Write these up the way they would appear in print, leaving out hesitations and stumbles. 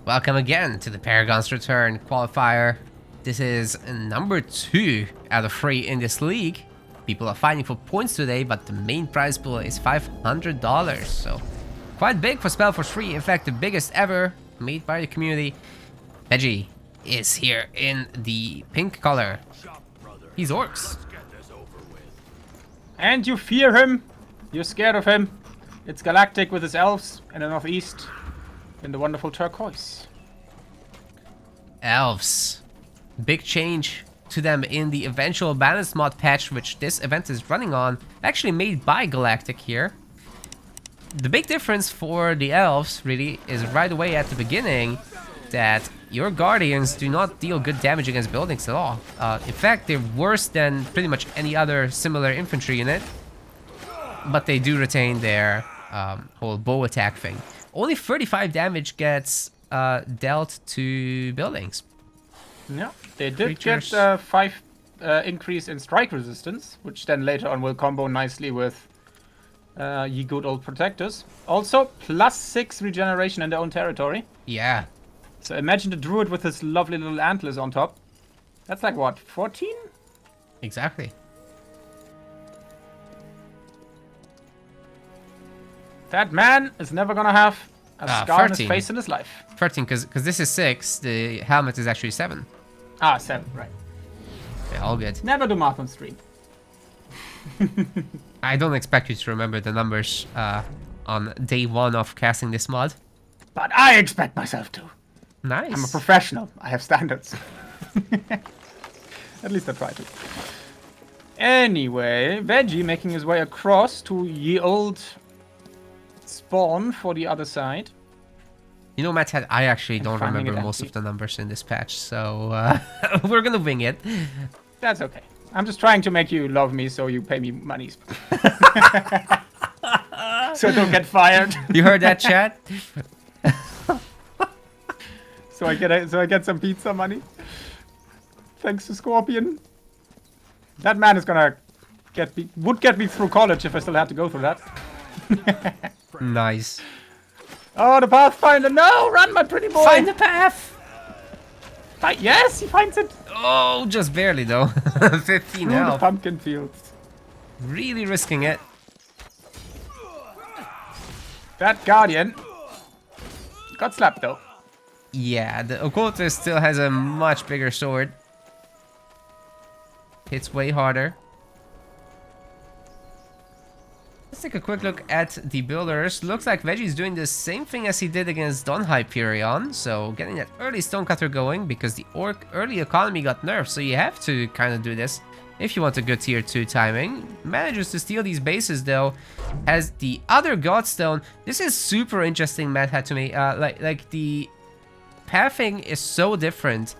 Welcome again to the Paragon's Return Qualifier. This is number 2 out of 3 in this league. People are fighting for points today, but the main prize pool is $500, so quite big for SpellForce 3. In fact, the biggest ever made by the community. Vegie is here in the pink color. He's orcs. And you fear him. You're scared of him. It's Galactic with his elves in the northeast. In the wonderful turquoise. Elves. Big change to them in the eventual balance mod patch, which this event is running on. Actually made by Galactic here. The big difference for the elves really is right away at the beginning that your guardians do not deal good damage against buildings at all. In fact, they're worse than pretty much any other similar infantry unit. But they do retain their whole bow attack thing. Only 35 damage gets dealt to buildings. Yeah, they did get 5 increase in strike resistance, which then later on will combo nicely with ye good old protectors. Also, +6 regeneration in their own territory. Yeah. So imagine the druid with his lovely little antlers on top. That's like what, 14? Exactly. That man is never gonna have a scar on his face in his life. 13, because this is 6. The helmet is actually 7. Ah, 7, right. Yeah, all good. Never do math on stream. I don't expect you to remember the numbers on day 1 of casting this mod. But I expect myself to. Nice. I'm a professional. I have standards. At least I try to. Anyway, Vegie making his way across to ye old spawn for the other side. You know, Matt, I actually don't remember most of the numbers in this patch, so we're gonna wing it. That's okay. I'm just trying to make you love me so you pay me monies. So I don't get fired. You heard that, chat? So I get some pizza money. Thanks to Scorpion. That man is gonna would get me through college if I still had to go through that. Nice. Oh, the Pathfinder! No, run, my pretty boy! Find the path! Yes, he finds it! Oh, just barely though. 15 Through health. the pumpkin fields. Really risking it. That Guardian got slapped though. Yeah, the Occultist still has a much bigger sword. Hits way harder. Let's take a quick look at the builders. Looks like Vegie's doing the same thing as he did against Don Hyperion. So getting that early Stonecutter going because the Orc early economy got nerfed. So you have to kind of do this if you want a good tier 2 timing. Manages to steal these bases though. Has the other Godstone. This is super interesting, Matt, had to me. Like the pathing is so different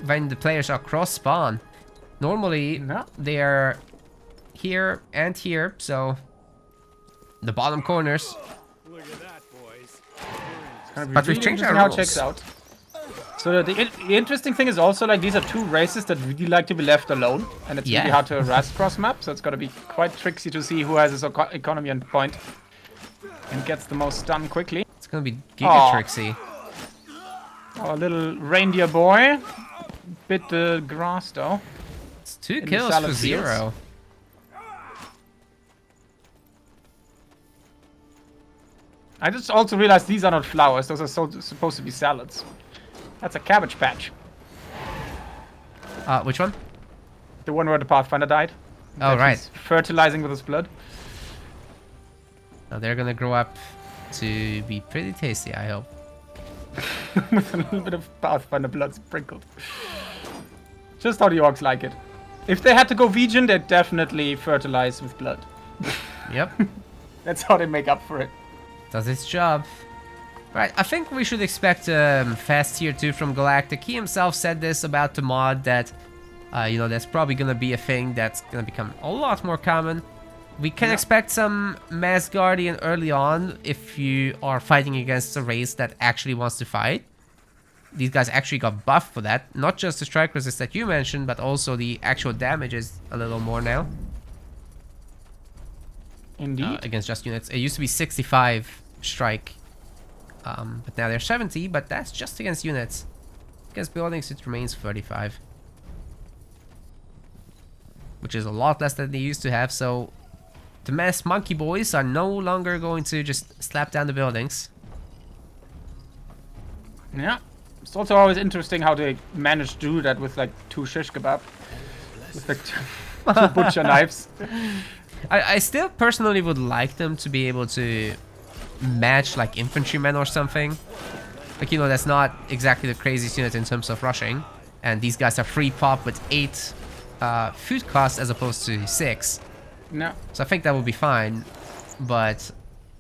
when the players are cross spawn. Normally they are here and here, so the bottom corners. Look at that, boys. But we've changed our rules. How rules. it checks out. So the interesting thing is also like these are 2 races that really like to be left alone, and it's really hard to harass cross map. So it's got to be quite tricksy to see who has his economy on point and gets the most stun quickly. It's gonna be giga tricksy. Our little reindeer boy bit the grass though. It's 2 kills for 0. I just also realized these are not flowers. Those are supposed to be salads. That's a cabbage patch. Which one? The one where the Pathfinder died. Oh, right. He's fertilizing with his blood. Now they're gonna grow up to be pretty tasty, I hope. With a little bit of Pathfinder blood sprinkled. Just how the orcs like it. If they had to go vegan, they'd definitely fertilize with blood. Yep. That's how they make up for it. Does its job. Right, I think we should expect fast tier 2 from Galactic. He himself said this about the mod that, you know, that's probably gonna be a thing that's gonna become a lot more common. We can expect some Mass Guardian early on if you are fighting against a race that actually wants to fight. These guys actually got buffed for that. Not just the strike resist that you mentioned, but also the actual damage is a little more now. Indeed. Against just units. It used to be 65 strike But now they're 70, but that's just against units. Against buildings, it remains 35. Which is a lot less than they used to have, so the mass monkey boys are no longer going to just slap down the buildings. Yeah. It's also always interesting how they manage to do that with like 2 shish kebab. With like 2 butcher knives. I still personally would like them to be able to match like infantrymen or something. Like, you know, that's not exactly the craziest unit in terms of rushing. And these guys are free pop with 8 food costs as opposed to 6. No. So I think that would be fine. But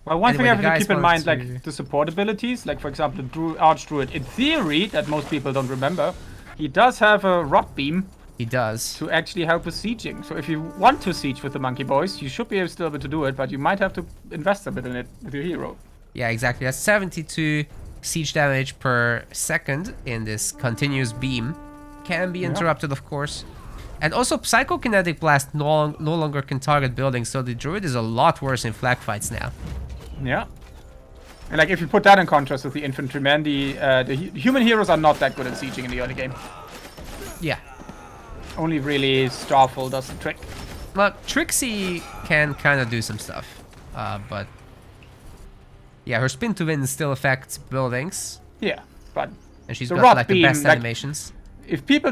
well, one anyway, thing I have to keep in mind, like the support abilities, like for example, the Archdruid, in theory, that most people don't remember, he does have a rod beam. He does. To actually help with sieging. So if you want to siege with the monkey boys, you should be still able to do it, but you might have to invest a bit in it with your hero. Yeah, exactly. That's 72 siege damage per second in this continuous beam. Can be interrupted, of course. And also, Psychokinetic Blast no longer can target buildings, so the Druid is a lot worse in flag fights now. Yeah. And like, if you put that in contrast with the Infantrymen, the human heroes are not that good at sieging in the early game. Yeah. Only really Starfall does the trick. Well, Trixie can kind of do some stuff, but yeah, her spin to win still affects buildings. Yeah, but and she's got like the best animations. If people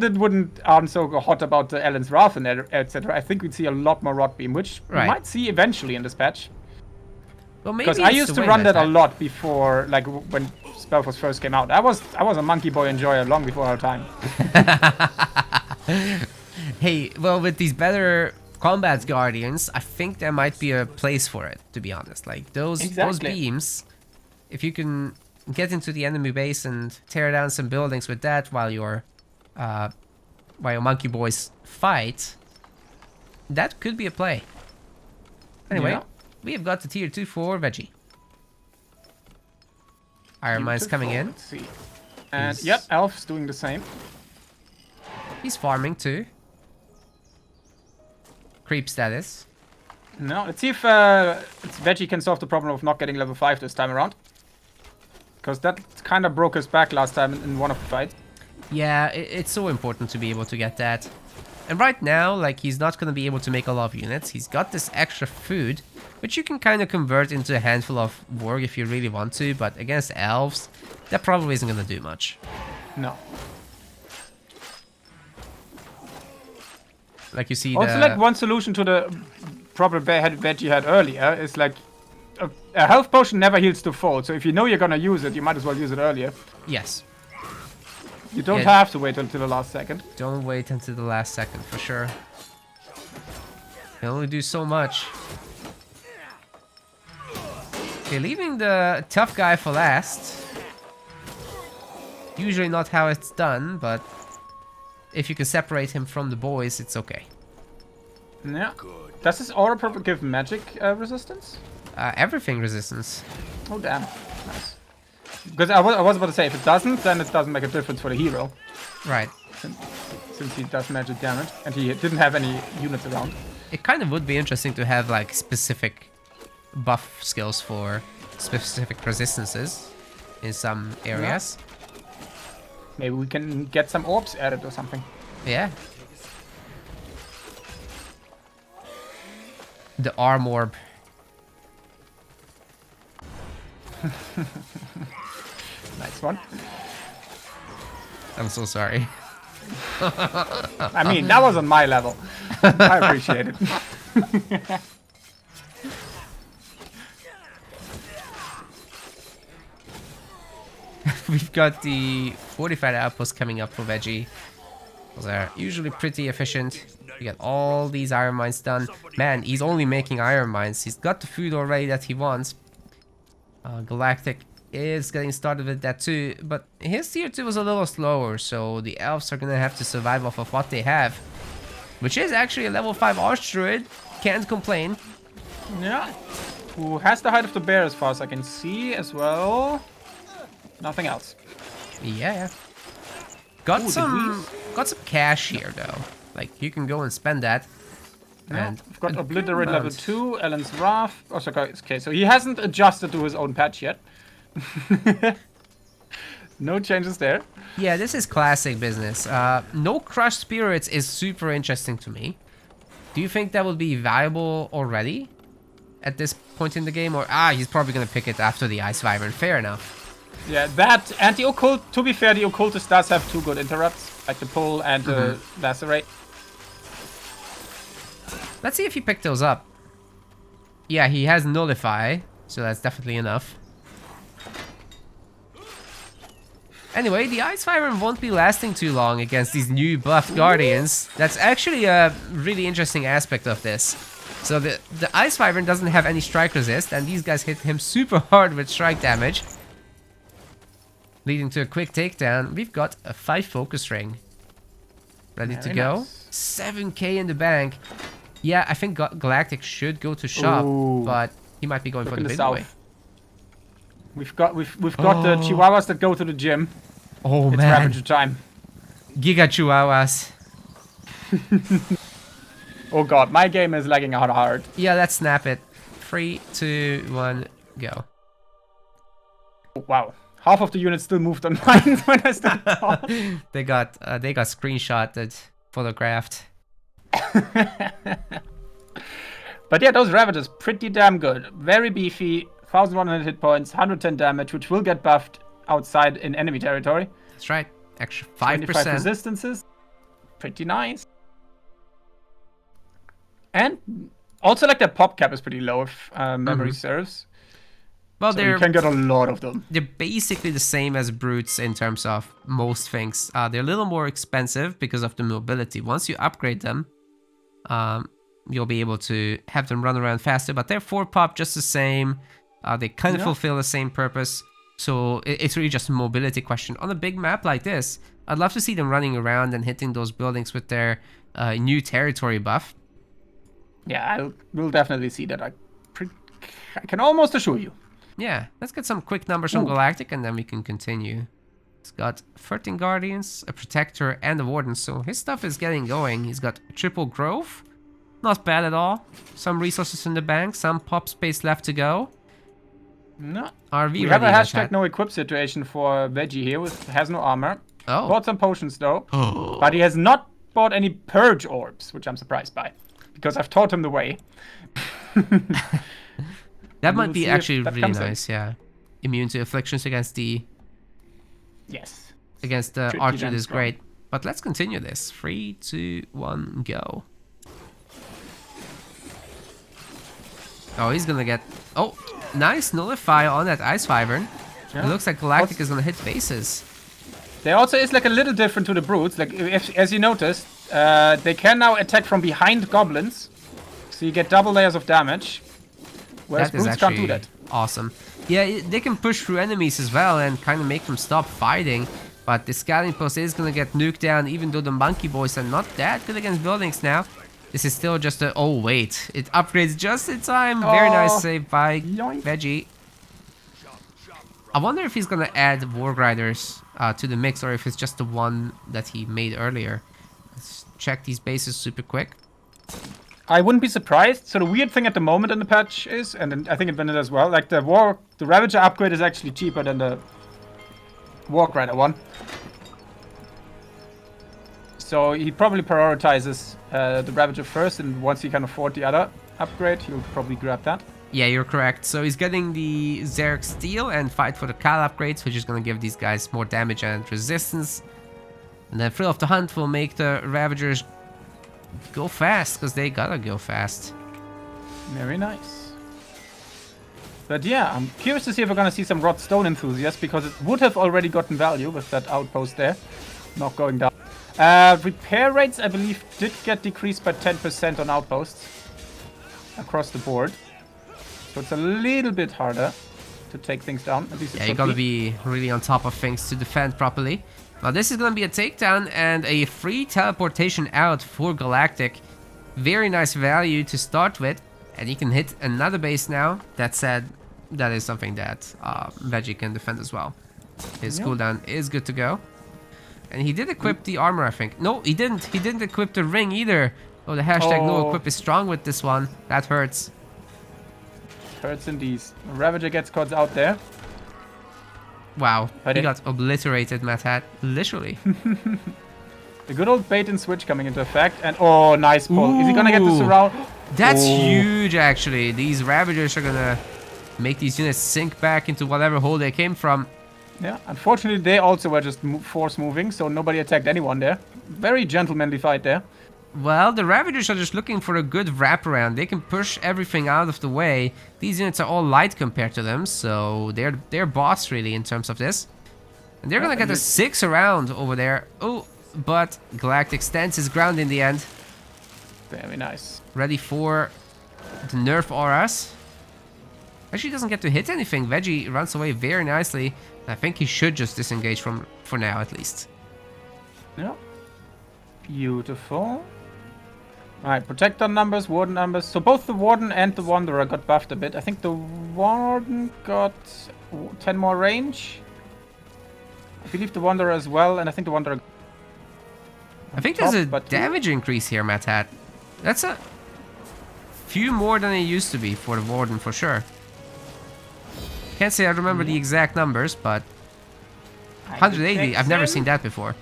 aren't so hot about the Ellen's Wrath and etc., I think we'd see a lot more Rod Beam, which we might see eventually in this patch. Well, maybe because I used to run that a lot before, like when SpellForce first came out. I was a monkey boy enjoyer long before our time. Hey, well, with these better combat guardians, I think there might be a place for it, to be honest. Like those beams, if you can get into the enemy base and tear down some buildings with that while your monkey boys fight, that could be a play. Anyway, we have got the tier 2 for Vegie. Iron Mine's coming in. Let's see. And yep, Elf's doing the same. He's farming too. Creep status. No, let's see if Vegie can solve the problem of not getting level 5 this time around. Because that kind of broke his back last time in one of the fights. Yeah, it's so important to be able to get that. And right now, like, he's not going to be able to make a lot of units. He's got this extra food, which you can kind of convert into a handful of work if you really want to. But against elves, that probably isn't going to do much. No. Like you see also, like, one solution to the problem Vegie had earlier is, like, a health potion never heals to full. So if you know you're going to use it, you might as well use it earlier. Yes. You don't have to wait until the last second. Don't wait until the last second, for sure. You can only do so much. Okay, leaving the tough guy for last. Usually not how it's done, but if you can separate him from the boys, it's okay. Yeah. Does this aura purple give magic resistance? Everything resistance. Oh, damn. Nice. Because I was about to say, if it doesn't, then it doesn't make a difference for the hero. Right. Since he does magic damage, and he didn't have any units around. It kind of would be interesting to have, like, specific buff skills for specific resistances in some areas. Yeah. Maybe we can get some orbs added or something. Yeah. The arm orb. Nice one. I'm so sorry. I mean, that was on my level. I appreciate it. We've got the fortified outposts coming up for Vegie. Those are usually pretty efficient. We get all these iron mines done. Man, he's only making iron mines. He's got the food already that he wants. Galactic is getting started with that too, but his tier 2 was a little slower, so the elves are gonna have to survive off of what they have, which is actually a level 5 Archdruid. Can't complain. Yeah. Who has the height of the bear as far as I can see as well. Nothing else. Yeah. Got some cash here though. Like, you can go and spend that. Yeah, and we've got Obliterate level 2, Ellen's Wrath. Oh, okay, so he hasn't adjusted to his own patch yet. No changes there. Yeah, this is classic business. No crushed spirits is super interesting to me. Do you think that would be valuable already at this point in the game? Or, he's probably going to pick it after the Ice Wyvern. Fair enough. Yeah, that and the Occult, to be fair, the Occultist does have 2 good interrupts, like the Pull and the Lacerate. Let's see if he picked those up. Yeah, he has Nullify, so that's definitely enough. Anyway, the Ice Wyvern won't be lasting too long against these new buffed Guardians. That's actually a really interesting aspect of this. So the Ice Wyvern doesn't have any strike resist, and these guys hit him super hard with strike damage, leading to a quick takedown. We've got a 5 focus ring ready to go. Nice. 7k in the bank. Yeah, I think Galactic should go to shop, but he might be going for the big boy. We've got the Chihuahuas that go to the gym. Oh it's man, Ravager time. Giga Chihuahuas. Oh god, my game is lagging out hard. Yeah, let's snap it. 3, 2, 1, go. Oh, wow, half of the units still moved on mine when I started talking. They got screenshotted, photographed. But yeah, those Ravagers pretty damn good. Very beefy. 1100 hit points, 110 damage, which will get buffed outside in enemy territory. That's right. Extra 5%. 25 resistances. Pretty nice. And also, like, their pop cap is pretty low if memory serves. Well, so you can get a lot of them. They're basically the same as brutes in terms of most things. They're a little more expensive because of the mobility. Once you upgrade them, you'll be able to have them run around faster. But they're 4 pop just the same. They kind of fulfill the same purpose. So it's really just a mobility question. On a big map like this, I'd love to see them running around and hitting those buildings with their new territory buff. Yeah, we'll definitely see that. I can almost assure you. Yeah, let's get some quick numbers on Galactic and then we can continue. He's got 13 Guardians, a Protector, and a Warden, so his stuff is getting going. He's got triple Growth. Not bad at all. Some resources in the bank, some pop space left to go. No. RV we have a hashtag no equip situation for Vegie here, with has no armor. Oh. Bought some potions though. But he has not bought any Purge Orbs, which I'm surprised by. Because I've taught him the way. That might be actually really nice, yeah. Immune to afflictions against the... Yes. Against the Archer is great. But let's continue this. 3, 2, 1, go. Oh, he's gonna get... Oh, nice Nullify on that Ice Wyvern. Yeah. It looks like Galactic is gonna hit bases. There also is like a little different to the brutes. Like, as you noticed, they can now attack from behind goblins. So you get double layers of damage. Whereas brutes can't do that. Awesome. Yeah, they can push through enemies as well and kind of make them stop fighting. But the scouting post is gonna get nuked down, even though the monkey boys are not that good against buildings now. This is still just a... Oh, wait. It upgrades just in time. Very nice save by Vegie. I wonder if he's going to add Warg Riders to the mix or if it's just the one that he made earlier. Let's check these bases super quick. I wouldn't be surprised. So the weird thing at the moment in the patch is, and I think in Vanilla as well, like the Ravager upgrade is actually cheaper than the Warg Rider one. So he probably prioritizes the Ravager first, and once he can afford the other upgrade, he'll probably grab that. Yeah, you're correct. So he's getting the Xeric Steel and Fight for the Cal upgrades, which is going to give these guys more damage and resistance. And then Thrill of the Hunt will make the Ravagers go fast, because they gotta go fast. Very nice. But yeah, I'm curious to see if we're going to see some Rot Stone enthusiasts, because it would have already gotten value with that outpost there, not going down. Repair rates, I believe, did get decreased by 10% on outposts across the board. So it's a little bit harder to take things down. At least yeah, you gotta be really on top of things to defend properly. Now this is gonna be a takedown and a free teleportation out for Galactic. Very nice value to start with. And he can hit another base now. That said, that is something that Vegie can defend as well. His cooldown is good to go. And he did equip the armor, I think. No, he didn't. He didn't equip the ring either. Oh, the hashtag no equip is strong with this one. That hurts. Hurts indeed. Ravager gets caught out there. Wow, But he got obliterated, Mad Hat. Literally. The good old bait and switch coming into effect. And oh, nice pull. Is he gonna get the surround? That's huge, actually. These Ravagers are gonna make these units sink back into whatever hole they came from. Yeah, unfortunately, they also were just force moving, so nobody attacked anyone there. Very gentlemanly fight there. Well, the Ravagers are just looking for a good wraparound. They can push everything out of the way. These units are all light compared to them, so they're boss really in terms of this. And they're gonna get a 6 around over there. Oh, but Galactic stands his ground in the end. Very nice. Ready for the nerf auras. Actually doesn't get to hit anything. Vegie runs away very nicely. I think he should just disengage for now at least. Yeah. Beautiful. Alright, Protector numbers, Warden numbers. So both the Warden and the Wanderer got buffed a bit. I think the Warden got 10 more range. I believe the Wanderer as well, and I think the Wanderer... I think there's a damage increase here, Mad Hat. That's a few more than it used to be for the Warden, for sure. Can't say I remember the exact numbers, but 180, I've never seen that before.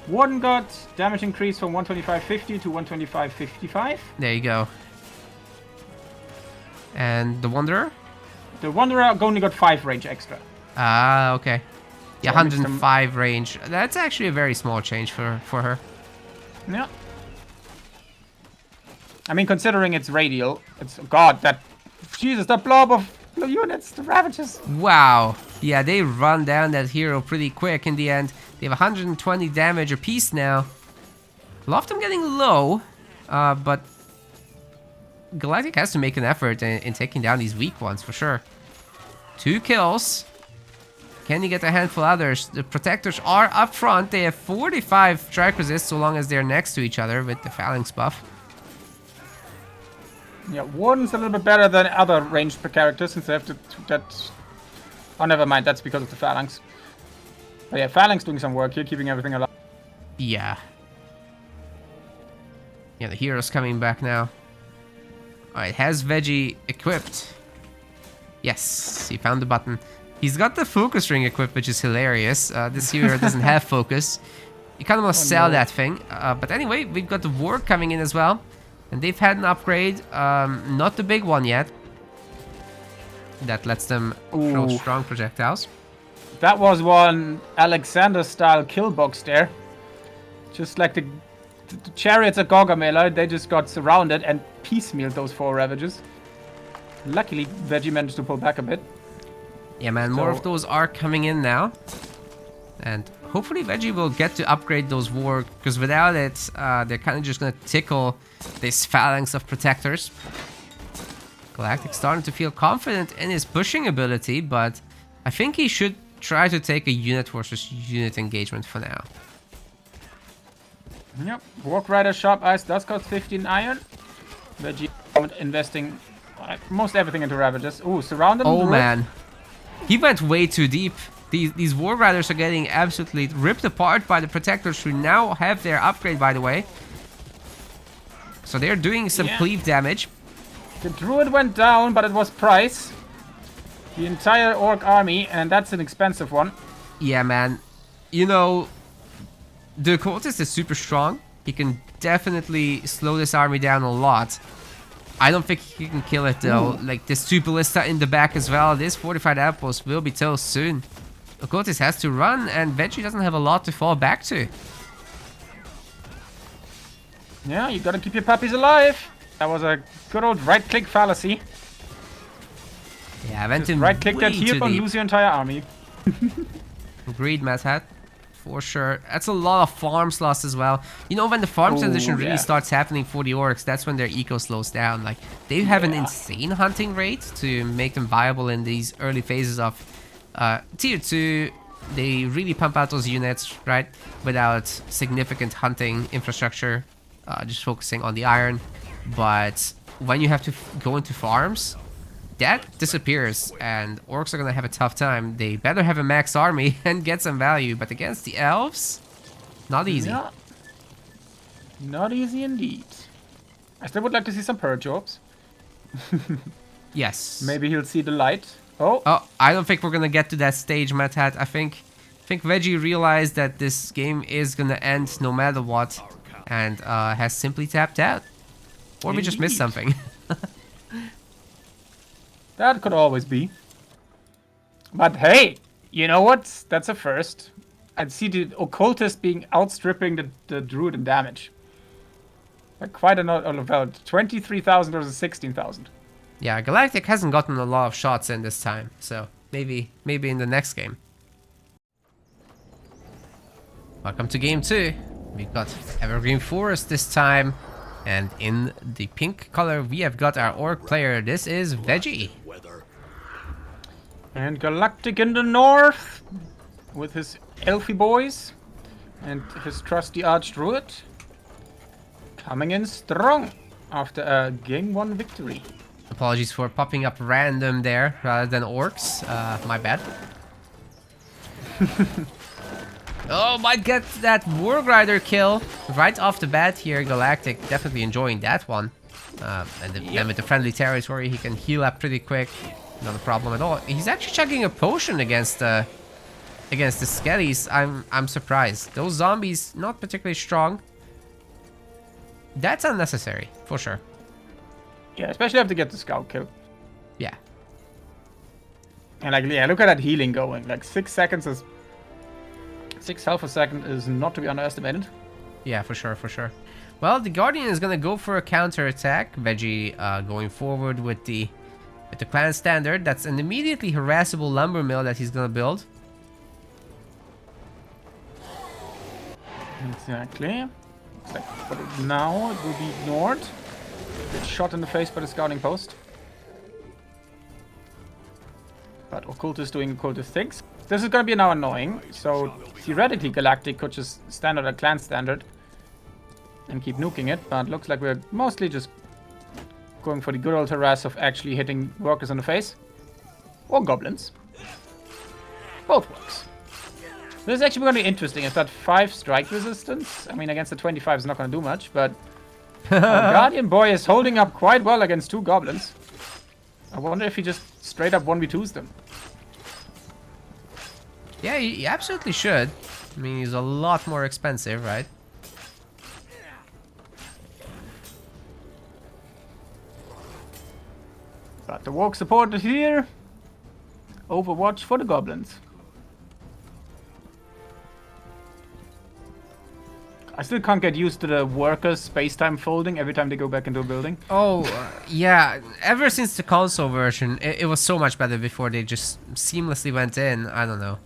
Warden got damage increase from 125.50 to 125.55. There you go. And the Wanderer? The Wanderer only got 5 range extra. Ah, okay. Yeah, So 105 range. That's actually a very small change for her. Yeah. I mean, considering it's radial, it's... God, that... Jesus, that blob of units, the Ravagers. Wow. Yeah, they run down that hero pretty quick in the end. They have 120 damage apiece now. A lot of them getting low, but Galactic has to make an effort in taking down these weak ones for sure. 2 kills. Can he get a handful of others? The Protectors are up front. They have 45 strike resist so long as they're next to each other with the Phalanx buff. Yeah, Warden's a little bit better than other ranged characters since they have that... Oh, never mind. That's because of the Phalanx. But yeah, Phalanx doing some work here, keeping everything alive. Yeah. Yeah, the hero's coming back now. Alright, has Vegie equipped? Yes, he found the button. He's got the focus ring equipped, which is hilarious. This hero doesn't have focus. You kind of must sell that thing. But anyway, we've got the Warg coming in as well. And they've had an upgrade. Not the big one yet. That lets them throw strong projectiles. That was one Alexander-style kill box there. Just like the chariots at Gargamel, they just got surrounded and piecemealed those 4 Ravagers. Luckily, Vegie managed to pull back a bit. Yeah, man, more of those are coming in now. And hopefully Vegie will get to upgrade those Warg, because without it, they're kind of just going to tickle this phalanx of Protectors. Galactic starting to feel confident in his pushing ability, but I think he should try to take a unit versus unit engagement for now. Yep, Warg Rider Sharp Eyes does cost 15 iron. Vegie investing most everything into Ravagers. Ooh, surrounded. Oh man, he went way too deep. These Warg Riders are getting absolutely ripped apart by the Protectors, who now have their upgrade, by the way. So they're doing some cleave damage. The Druid went down, but it was price. The entire Orc army, and that's an expensive one. Yeah, man. You know, the occultist is super strong. He can definitely slow this army down a lot. I don't think he can kill it though. Like this 2 ballista in the back as well. This fortified outpost will be toast soon. Occultist has to run, and Vegie doesn't have a lot to fall back to. Yeah, you gotta keep your puppies alive. That was a good old right-click fallacy. Yeah, I went in right-click that way heal too and deep. lose your entire army. Agreed, Mad Hat. For sure. That's a lot of farms lost as well. You know, when the farm transition really starts happening for the orcs, that's when their eco slows down. Like, they have an insane hunting rate to make them viable in these early phases of tier 2. They really pump out those units, right? Without significant hunting infrastructure, just focusing on the iron. But when you have to go into farms, that disappears, and orcs are gonna have a tough time. They better have a max army and get some value, but against the elves, not easy. Not easy indeed. I still would like to see some purge orbs. Yes. Maybe he'll see the light. Oh. Oh, I don't think we're gonna get to that stage, Matt Hat. I think Vegie realized that this game is gonna end no matter what, and has simply tapped out. Or we just missed something. That could always be. But hey, you know what? That's a first. I'd see the occultist being outstripping the druid in damage. Like quite a lot of 23,000 versus 16,000. Yeah, Galactic hasn't gotten a lot of shots in this time, so maybe in the next game. Welcome to game 2. We've got Evergreen Forest this time, and in the pink color we have got our orc player. This is Vegie. And Galactic in the north with his elfy boys and his trusty archdruid coming in strong after a game 1 victory. Apologies for popping up random there rather than orcs. My bad. Oh, might get that Wargrider kill right off the bat here. Galactic definitely enjoying that one. And then with the friendly territory, he can heal up pretty quick. Not a problem at all. He's actually chugging a potion against the skellies. I'm surprised. Those zombies not particularly strong. That's unnecessary for sure. Yeah, especially after get the scout kill. Yeah. And like, yeah, look at that healing going. Like 6 seconds is 6 health a second is not to be underestimated. Yeah, for sure, for sure. Well, the Guardian is gonna go for a counter attack. Vegie going forward with the clan standard. That's an immediately harassable lumber mill that he's gonna build. Exactly. It's like, but now it will be ignored. Get shot in the face by the scouting post. But Occultist doing occultist things. This is gonna be now annoying. So theoretically Galactic could just stand on a clan standard and keep nuking it, but looks like we're mostly just going for the good old harass of actually hitting workers in the face. Or goblins. Both works. This is actually going to be interesting. It's got 5 strike resistance. I mean, against the 25 is not going to do much, but our Guardian boy is holding up quite well against 2 goblins. I wonder if he just straight up 1v2s them. Yeah, he absolutely should. I mean, he's a lot more expensive, right? But the walk supported here. Overwatch for the goblins. I still can't get used to the workers space-time folding every time they go back into a building. Oh, yeah. Ever since the console version, it was so much better before they just seamlessly went in. I don't know.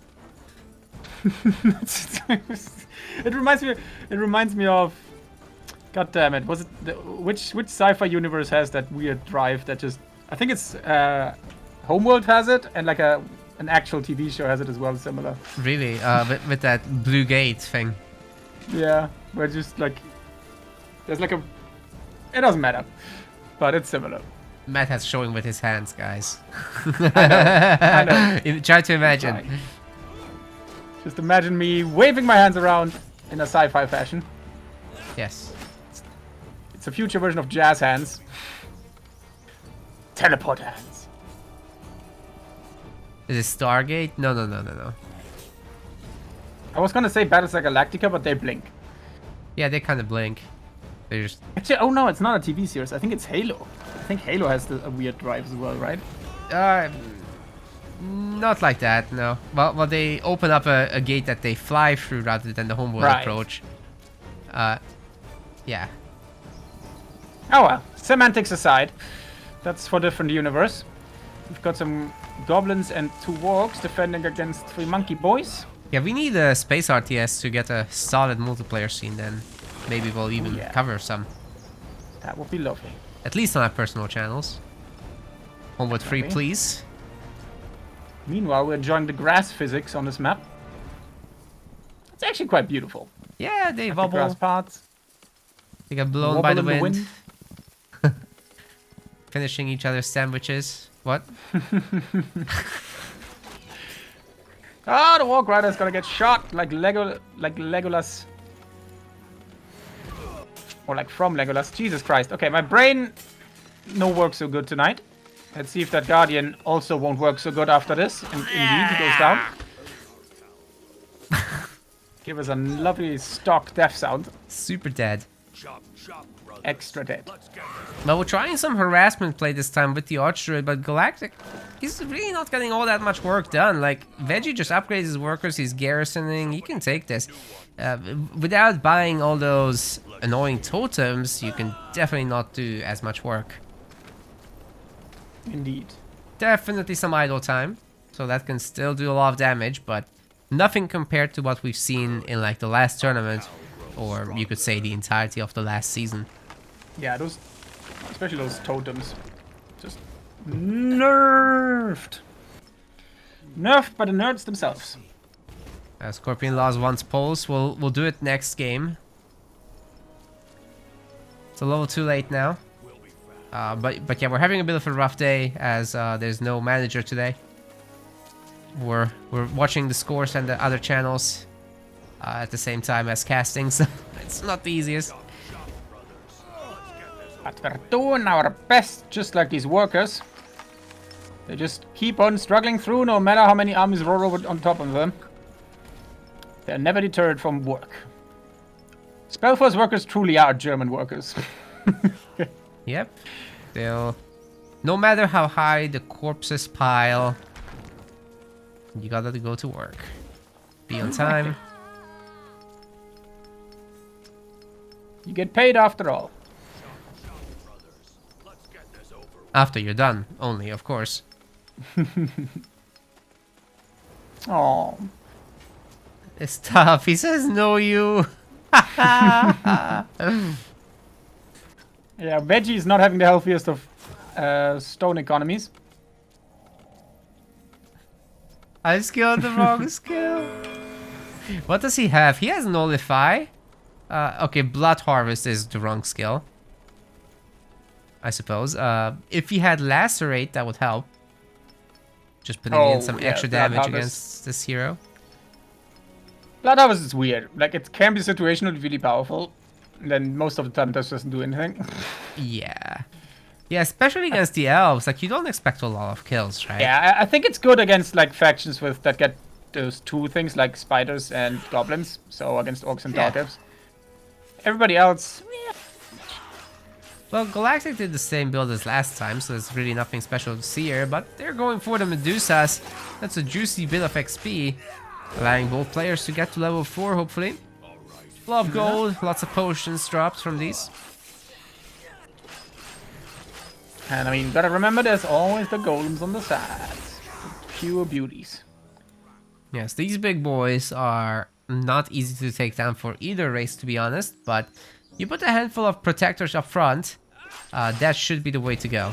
It reminds me of. God damn it! Was it which sci-fi universe has that weird drive that just? I think it's Homeworld has it, and like an actual TV show has it as well, similar. Really? With that blue gate thing. Yeah, where just like there's like a. It doesn't matter, but it's similar. Matt has showing with his hands, guys. I know. Try to imagine. Right. Just imagine me waving my hands around in a sci-fi fashion. Yes. It's a future version of jazz hands. Teleport hands. Is it Stargate? No. I was gonna say Battlestar Galactica, but they blink. Yeah, they kind of blink. They just... Actually, oh no, it's not a TV series. I think it's Halo. I think Halo has a weird drive as well, right? Not like that, no. Well, they open up a gate that they fly through rather than the homeworld approach. Yeah. Oh well, semantics aside, that's for different universe. We've got some goblins and 2 wargs defending against 3 monkey boys. Yeah, we need a space RTS to get a solid multiplayer scene, then maybe we'll even cover some. That would be lovely. At least on our personal channels. Homeworld free, please. Meanwhile, we're enjoying the grass physics on this map. It's actually quite beautiful. Yeah, they like wobble. The grass parts. They get blown by the wind. Finishing each other's sandwiches. What? Ah, the Walk Rider's gonna get shot like Legolas. Or like from Legolas. Jesus Christ. Okay, my brain no work so good tonight. Let's see if that Guardian also won't work so good after this. And indeed, he goes down. Give us a lovely stock death sound. Super dead. Extra dead. But we're trying some harassment play this time with the Archdruid, but Galactic, he's really not getting all that much work done. Like, Vegie just upgrades his workers, he's garrisoning, he can take this. Without buying all those annoying totems, you can definitely not do as much work. Indeed. Definitely some idle time, so that can still do a lot of damage, but nothing compared to what we've seen in like the last tournament, or you could say the entirety of the last season. Yeah, those, especially those totems, just nerfed. Nerfed by the nerds themselves. Scorpion Laws wants pulse. We'll do it next game. It's a little too late now. But yeah, we're having a bit of a rough day as there's no manager today. We're watching the scores and the other channels at the same time as casting, so it's not the easiest. But we're doing our best, just like these workers. They just keep on struggling through, no matter how many armies roll over on top of them. They're never deterred from work. SpellForce workers truly are German workers. Yep. They'll... No matter how high the corpses pile, you gotta go to work. Be on time. You get paid after all. After you're done, only, of course. Oh, It's tough. He says no, you. yeah. Vegie is not having the healthiest of stone economies. I skilled the wrong skill. What does he have? He has Nullify. Okay, Blood Harvest is the wrong skill, I suppose. If he had Lacerate, that would help. Just putting in some extra damage against this hero. Blood Harvest is weird. Like, it can be situationally really powerful. And then most of the time it just doesn't do anything. Yeah. Yeah, especially against the elves. Like, you don't expect a lot of kills, right? Yeah, I think it's good against, like, factions with that get those two things, like spiders and goblins. So against orcs and dark elves. Everybody else... Well, Galactic did the same build as last time, so there's really nothing special to see here, but they're going for the Medusas. That's a juicy bit of XP, allowing both players to get to level 4, hopefully. A lot of gold, lots of potions dropped from these. And I mean, gotta remember there's always the golems on the sides. Pure beauties. Yes, these big boys are not easy to take down for either race, to be honest, but you put a handful of protectors up front, that should be the way to go.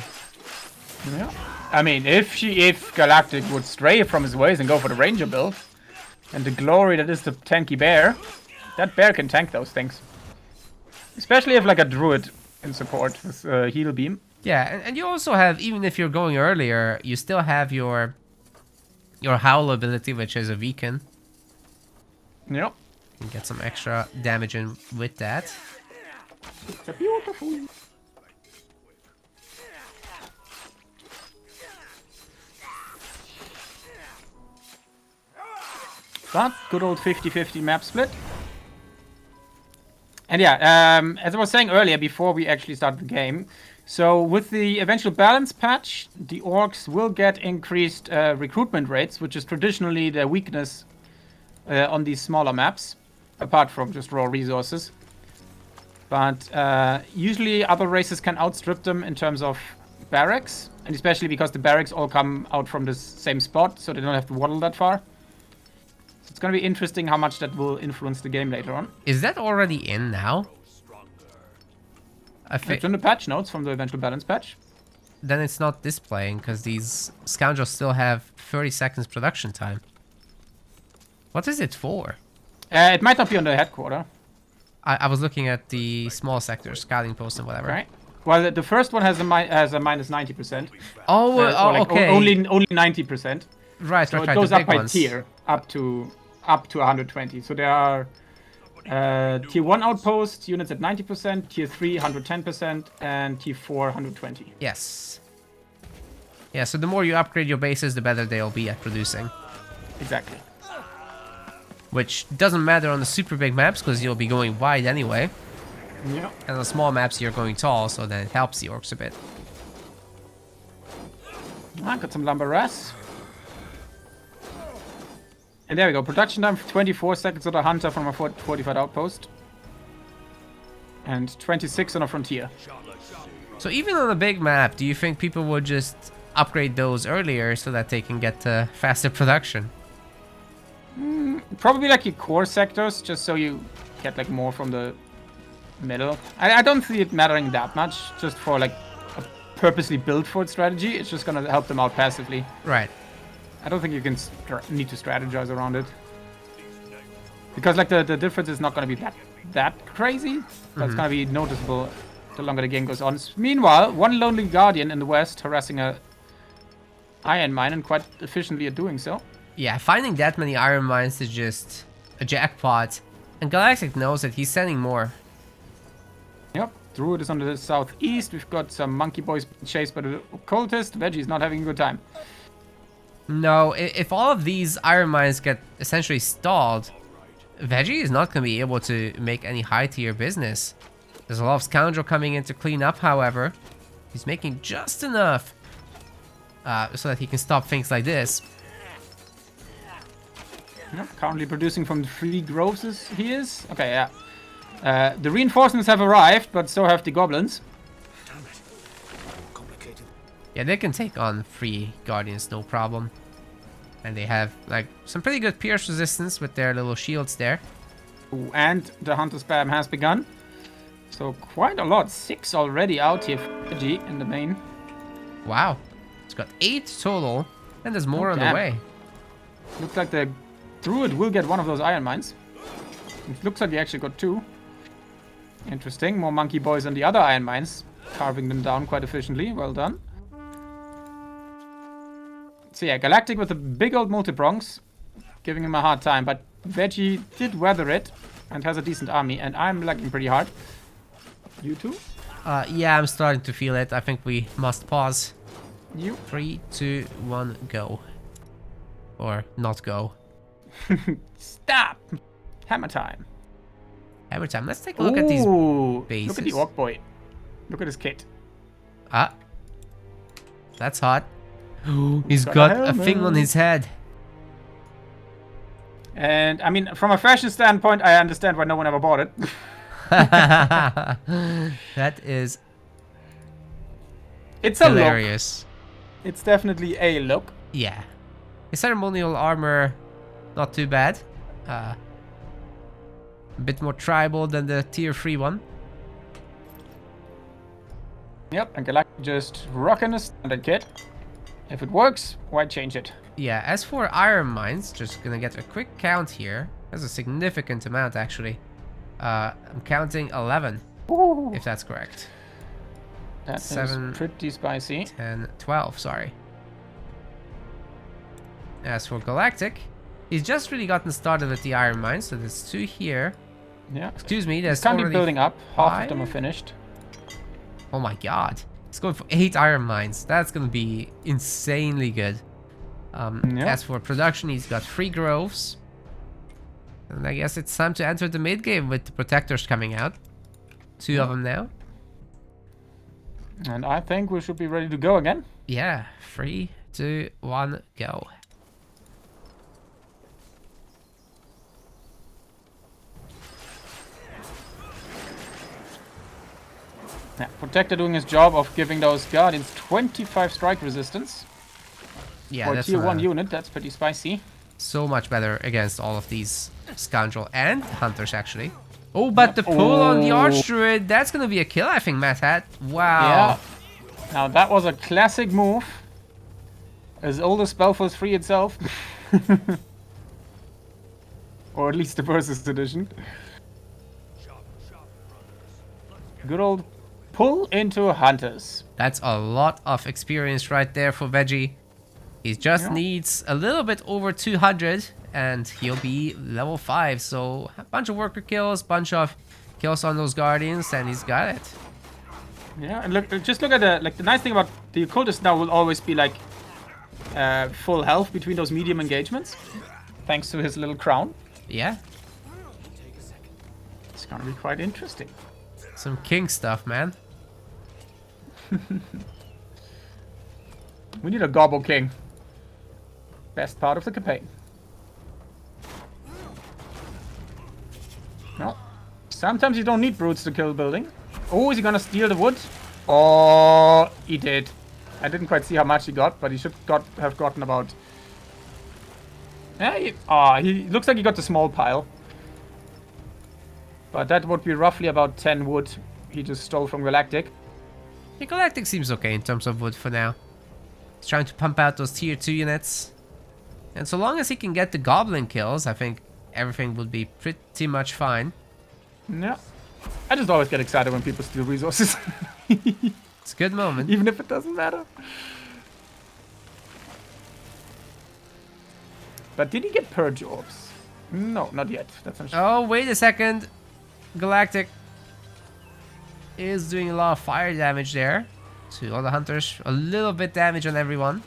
Yeah. I mean, if Galactic would stray from his ways and go for the ranger build, and the glory that is the tanky bear, that bear can tank those things. Especially if like a druid in support with heal beam. Yeah, and you also have, even if you're going earlier, you still have your howl ability, which is a beacon. Yep. You can get some extra damage in with that. It's a beautiful. But good old 50-50 map split. And yeah, as I was saying earlier, before we actually started the game, so with the eventual balance patch, the orcs will get increased recruitment rates, which is traditionally their weakness on these smaller maps, apart from just raw resources. But usually other races can outstrip them in terms of barracks, and especially because the barracks all come out from the same spot, so they don't have to waddle that far. So it's going to be interesting how much that will influence the game later on. Is that already in now? It's in the patch notes from the eventual balance patch. Then it's not displaying, because these scoundrels still have 30 seconds production time. What is it for? It might not be on the headquarter. I was looking at the small sectors, scouting post and whatever. Right. Well, the first one has a minus 90%. Oh, like okay. Only 90%. Right, so right, it goes the up big by ones. tier, up to 120. So there are tier 1 outpost units at 90%, tier 3 110%, and tier 4 120. Yes. Yeah, so the more you upgrade your bases, the better they'll be at producing. Exactly. Which doesn't matter on the super big maps, because you'll be going wide anyway. Yeah. And on the small maps, you're going tall, so then it helps the orcs a bit. I got some lumber ras. And there we go. Production time for 24 seconds on a hunter from a fortified outpost. And 26 on a frontier. So even on a big map, do you think people would just upgrade those earlier so that they can get faster production? Probably like your core sectors, just so you get like more from the middle. I don't see it mattering that much, just for like a purposely built for it strategy. It's just gonna help them out passively. Right. I don't think you can need to strategize around it. Because like the difference is not gonna be that crazy. But it's gonna be noticeable the longer the game goes on. Meanwhile, one lonely guardian in the west harassing a iron mine, and quite efficiently at doing so. Yeah, finding that many iron mines is just a jackpot. And Galactic knows that he's sending more. Yep, Druid is on the southeast. We've got some monkey boys chased by the occultist. Veggie's not having a good time. No, if all of these iron mines get essentially stalled, Vegie is not going to be able to make any high-tier business. There's a lot of scoundrel coming in to clean up, however. He's making just enough so that he can stop things like this. Yep, currently producing from the 3 groves he is. Okay, yeah. The reinforcements have arrived, but so have the goblins. Yeah, they can take on 3 guardians, no problem. And they have like some pretty good pierce resistance with their little shields there. Ooh, and the hunter spam has begun. So quite a lot. 6 already out here for Vegie in the main. Wow. It's got 8 total, and there's more on the way. Looks like the Druid will get one of those iron mines. It looks like he actually got 2. Interesting. More monkey boys on the other iron mines, carving them down quite efficiently. Well done. So yeah, Galactic with the big old multi-prongs, giving him a hard time, but Vegie did weather it and has a decent army, and I'm lagging pretty hard. You too? Yeah, I'm starting to feel it. I think we must pause. You? 3, 2, 1, go. Or not go. Stop! Hammer time. Every time. Let's take a look at these bases. Look at the orc boy. Look at his kit. Ah. That's hot. He's got a thing on his head. And, I mean, from a fashion standpoint, I understand why no one ever bought it. That is It's hilarious. A look. It's definitely a look. Yeah. His ceremonial armor, not too bad. A bit more tribal than the tier 3 one. Yep, and Galactic just rocking a standard kit. If it works, why change it? Yeah, as for iron mines, just gonna get a quick count here. That's a significant amount, actually. I'm counting 11, if that's correct. That 7, is pretty spicy. 10, 12, sorry. As for Galactic, he's just really gotten started with the iron mines, so there's 2 here. Yeah. Excuse me, there's It's currently already building up. Half 5? of them are finished. Oh my god. He's going for 8 iron mines. That's gonna be insanely good. As for production, he's got 3 groves. And I guess it's time to enter the mid game with the protectors coming out. 2 of them now. And I think we should be ready to go again. Yeah, 3, 2, 1, go. Yeah, Protector doing his job of giving those Guardians 25 strike resistance. Yeah, for a that's tier 1 unit, that's pretty spicy. so much better against all of these scoundrel and hunters, actually. Oh, but the pull on the Arch Druid, that's gonna be a kill, I think, Matt Hat. Wow. Yeah. Now that was a classic move. As old as SpellForce 3 itself. Or at least the Versus Edition. Good old pull into hunters. That's a lot of experience right there for Vegie. He just needs a little bit over 200 and he'll be level 5. So a bunch of worker kills, bunch of kills on those guardians, and he's got it. Yeah, and look, just look at the nice thing about the occultist now will always be like full health between those medium engagements, thanks to his little crown. Yeah. It's gonna be quite interesting. Some king stuff, man. We need a Gobble King. Best part of the campaign. No. Sometimes you don't need brutes to kill building. Oh, is he gonna steal the wood? Oh, he did. I didn't quite see how much he got, but he should have gotten about... Yeah, he looks like he got the small pile. But that would be roughly about 10 wood he just stole from Galactic. Yeah, Galactic seems okay in terms of wood for now. He's trying to pump out those tier 2 units. And so long as he can get the goblin kills, I think everything would be pretty much fine. Yeah. I just always get excited when people steal resources. It's a good moment. Even if it doesn't matter. But did he get purge orbs? No, not yet. That's not sure. Oh, wait a second. Galactic is doing a lot of fire damage there to all the hunters. A little bit damage on everyone.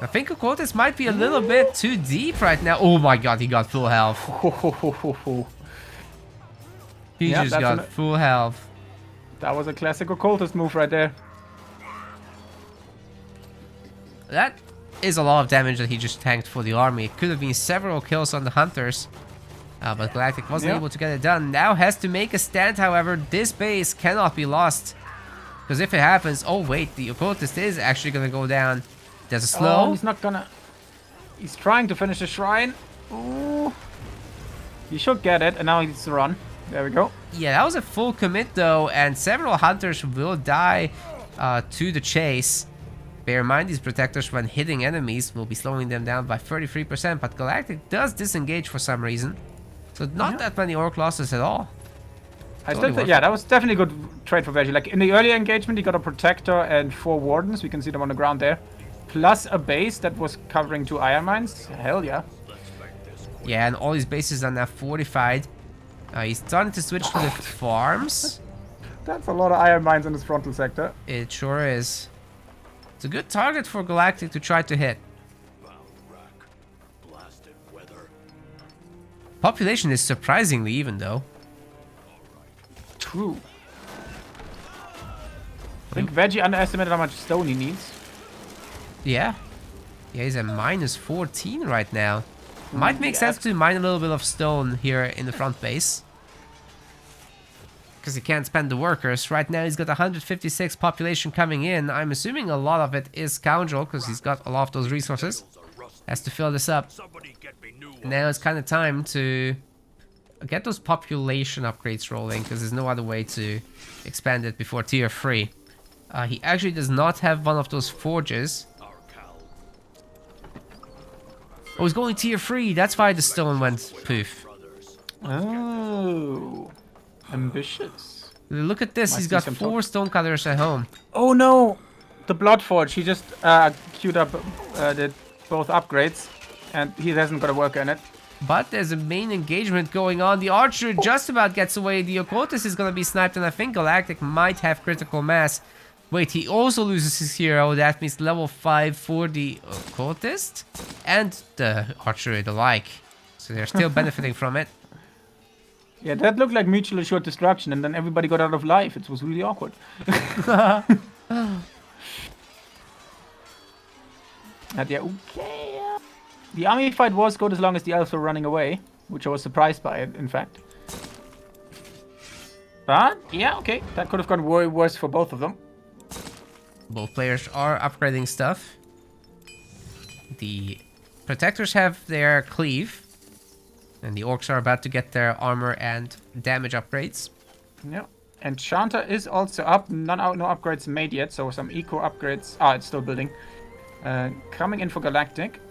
I think Occultist might be a little bit too deep right now. Oh my god, he got full health. He just got full health. That was a classic Occultist move right there. That is a lot of damage that he just tanked for the army. It could have been several kills on the hunters. But Galactic wasn't able to get it done. Now has to make a stand, however. This base cannot be lost. Because if it happens... Oh, wait. The Occultist is actually going to go down. There's a slow. Oh, he's not gonna... He's trying to finish the shrine. Ooh. He should get it, and now he needs to run. There we go. Yeah, that was a full commit, though. And several hunters will die to the chase. Bear in mind, these protectors, when hitting enemies, will be slowing them down by 33%. But Galactic does disengage for some reason. So not that many orc losses at all. I still think, that was definitely a good trade for Vegie. Like, in the earlier engagement, he got a protector and 4 wardens. We can see them on the ground there. Plus a base that was covering 2 iron mines. Hell yeah. Yeah, and all these bases are now fortified. He's starting to switch to the farms. That's a lot of iron mines in this frontal sector. It sure is. It's a good target for Galactic to try to hit. Population is surprisingly even, though. True. I think Vegie underestimated how much stone he needs. Yeah. Yeah, he's at minus 14 right now. Might make sense to mine a little bit of stone here in the front base. Because he can't spend the workers. Right now he's got 156 population coming in. I'm assuming a lot of it is scoundrel because he's got a lot of those resources. Has to fill this up. Now it's kind of time to get those population upgrades rolling because there's no other way to expand it before tier 3. He actually does not have one of those forges. Oh, he's going tier 3. That's why the stone went poof. Oh, ambitious. Look at this. He's got 4 stonecutters at home. Oh no, the Bloodforge. He just queued up both upgrades, and he hasn't got a worker in it. But there's a main engagement going on. The archer just about gets away. The Occultist is going to be sniped, and I think Galactic might have critical mass. Wait, he also loses his hero. That means level 5 for the Occultist and the archer alike. So they're still benefiting from it. Yeah, that looked like mutually assured destruction, and then everybody got out of life. It was really awkward. Yeah, okay. The army fight was good as long as the elves were running away, which I was surprised by, in fact. But, yeah, okay. That could have gone way worse for both of them. Both players are upgrading stuff. The protectors have their cleave. And the orcs are about to get their armor and damage upgrades. Yeah. Enchanter is also up. No upgrades made yet, so some eco upgrades. Ah, it's still building. Coming in for Galactic.